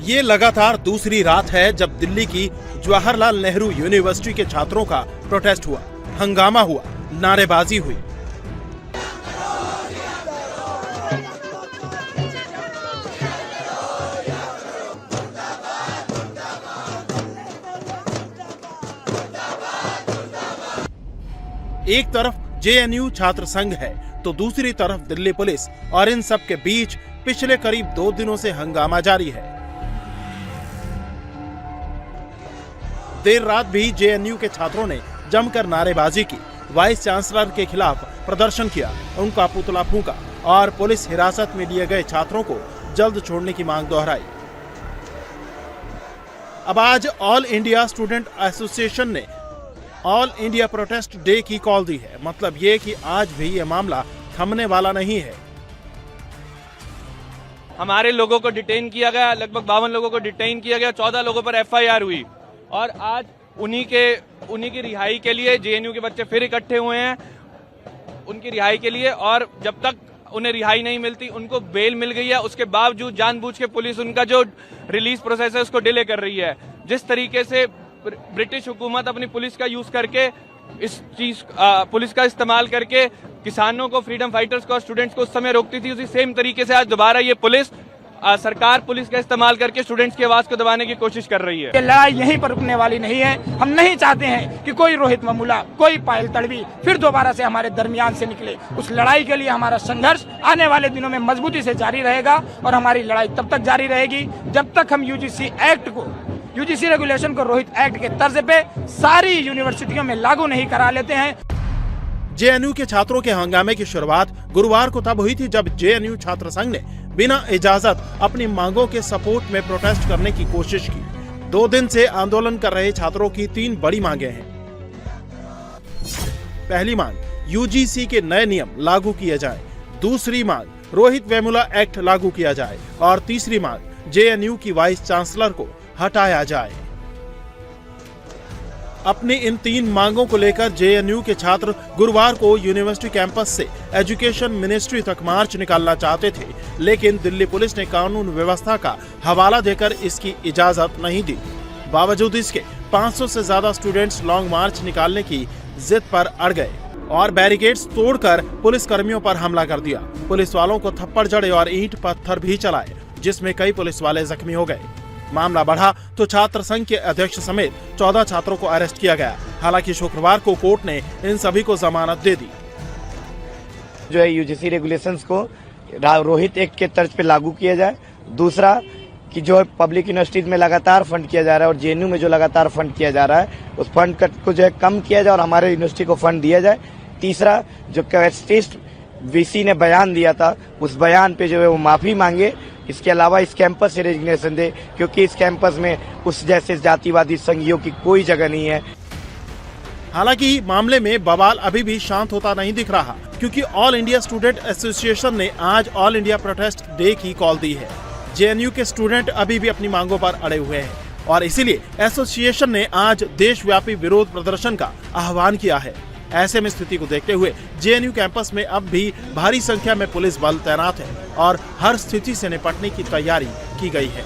ये लगातार दूसरी रात है जब दिल्ली की जवाहरलाल नेहरू यूनिवर्सिटी के छात्रों का प्रोटेस्ट हुआ, हंगामा हुआ, नारेबाजी हुई। एक तरफ जेएनयू छात्र संघ है तो दूसरी तरफ दिल्ली पुलिस, और इन सब के बीच पिछले करीब 2 दिनों से हंगामा जारी है। देर रात भी जेएनयू के छात्रों ने जमकर नारेबाजी की, वाइस चांसलर के खिलाफ प्रदर्शन किया, उनका पुतला फूंका और पुलिस हिरासत में लिए गए छात्रों को जल्द छोड़ने की मांग दोहराई। अब आज ऑल इंडिया स्टूडेंट एसोसिएशन ने ऑल इंडिया प्रोटेस्ट डे की कॉल दी है। मतलब ये कि आज भी ये मामला थमने वाला नहीं है। हमारे लोगों को डिटेन किया गया, लगभग 52 लोगों को डिटेन किया गया, 14 लोगों पर एफआईआर हुई और आज उन्हीं की रिहाई के लिए जेएनयू के बच्चे फिर इकट्ठे हुए हैं, उनकी रिहाई के लिए। और जब तक उन्हें रिहाई नहीं मिलती, उनको बेल मिल गई है, उसके बावजूद जानबूझ के पुलिस उनका जो रिलीज प्रोसेस है उसको डिले कर रही है। जिस तरीके से ब्रिटिश हुकूमत अपनी पुलिस का यूज करके पुलिस का इस्तेमाल करके किसानों को, फ्रीडम फाइटर्स को और स्टूडेंट्स को उस समय रोकती थी, उसी सेम तरीके से आज दोबारा ये पुलिस सरकार पुलिस का इस्तेमाल करके स्टूडेंट्स की आवाज को दबाने की कोशिश कर रही है। ये लड़ाई यहीं पर रुकने वाली नहीं है। हम नहीं चाहते हैं कि कोई रोहित वेमुला, कोई पायल तड़वी फिर दोबारा से हमारे दरमियान से निकले। उस लड़ाई के लिए हमारा संघर्ष आने वाले दिनों में मजबूती से जारी रहेगा और हमारी लड़ाई तब तक जारी रहेगी जब तक हम यूजीसी रेगुलेशन को रोहित एक्ट के तर्ज पे सारी यूनिवर्सिटियों में लागू नहीं करा लेते हैं। जेएनयू के छात्रों के हंगामे की शुरुआत गुरुवार को तब हुई थी जब जेएनयू छात्र संघ ने बिना इजाजत अपनी मांगों के सपोर्ट में प्रोटेस्ट करने की कोशिश की। 2 दिन से आंदोलन कर रहे छात्रों की 3 बड़ी मांगे हैं। पहली मांग, यूजीसी के नए नियम लागू किए जाएं। दूसरी मांग, रोहित वेमुला एक्ट लागू किया जाए। और तीसरी मांग, जेएनयू की वाइस चांसलर को हटाया जाए। अपनी इन 3 मांगों को लेकर जेएनयू के छात्र गुरुवार को यूनिवर्सिटी कैंपस से एजुकेशन मिनिस्ट्री तक मार्च निकालना चाहते थे, लेकिन दिल्ली पुलिस ने कानून व्यवस्था का हवाला देकर इसकी इजाजत नहीं दी। बावजूद इसके 500 से ज्यादा स्टूडेंट्स लॉन्ग मार्च निकालने की जिद पर अड़ गए और बैरिकेड्स तोड़कर पुलिस कर्मियों पर हमला कर दिया। पुलिस वालों को थप्पड़ जड़े और ईंट पत्थर भी चलाए, जिसमें कई पुलिस वाले जख्मी हो गए। मामला बढ़ा तो छात्र संघ के अध्यक्ष समेत 14 छात्रों को अरेस्ट किया गया। हालांकि शुक्रवार को कोर्ट ने इन सभी को जमानत दे दी। जो है यूजीसी रेगुलेशंस को रोहित एक्ट के तर्ज पे लागू किया जाए। दूसरा कि जो पब्लिक यूनिवर्सिटीज में लगातार फंड किया जा रहा है और जेएनयू में जो लगातार फंड किया जा रहा है, उस फंड को जो है कम किया जाए और हमारे यूनिवर्सिटी को फंड दिया जाए। तीसरा, जो कैस्टिस्ट वीसी ने बयान दिया था, उस बयान पे जो है वो माफी मांगे। इसके अलावा इस कैंपस से रेजिग्नेशन दे, क्योंकि इस कैंपस में उस जैसे जातिवादी संघियों की कोई जगह नहीं है। हालांकि मामले में बवाल अभी भी शांत होता नहीं दिख रहा, क्योंकि ऑल इंडिया स्टूडेंट एसोसिएशन ने आज ऑल इंडिया प्रोटेस्ट डे की कॉल दी है। जेएनयू के स्टूडेंट अभी भी अपनी मांगों पर अड़े हुए हैं और इसीलिए एसोसिएशन ने आज देशव्यापी विरोध प्रदर्शन का आह्वान किया है। ऐसे में स्थिति को देखते हुए जेएनयू कैंपस में अब भी भारी संख्या में पुलिस बल तैनात है और हर स्थिति से निपटने की तैयारी की गई है।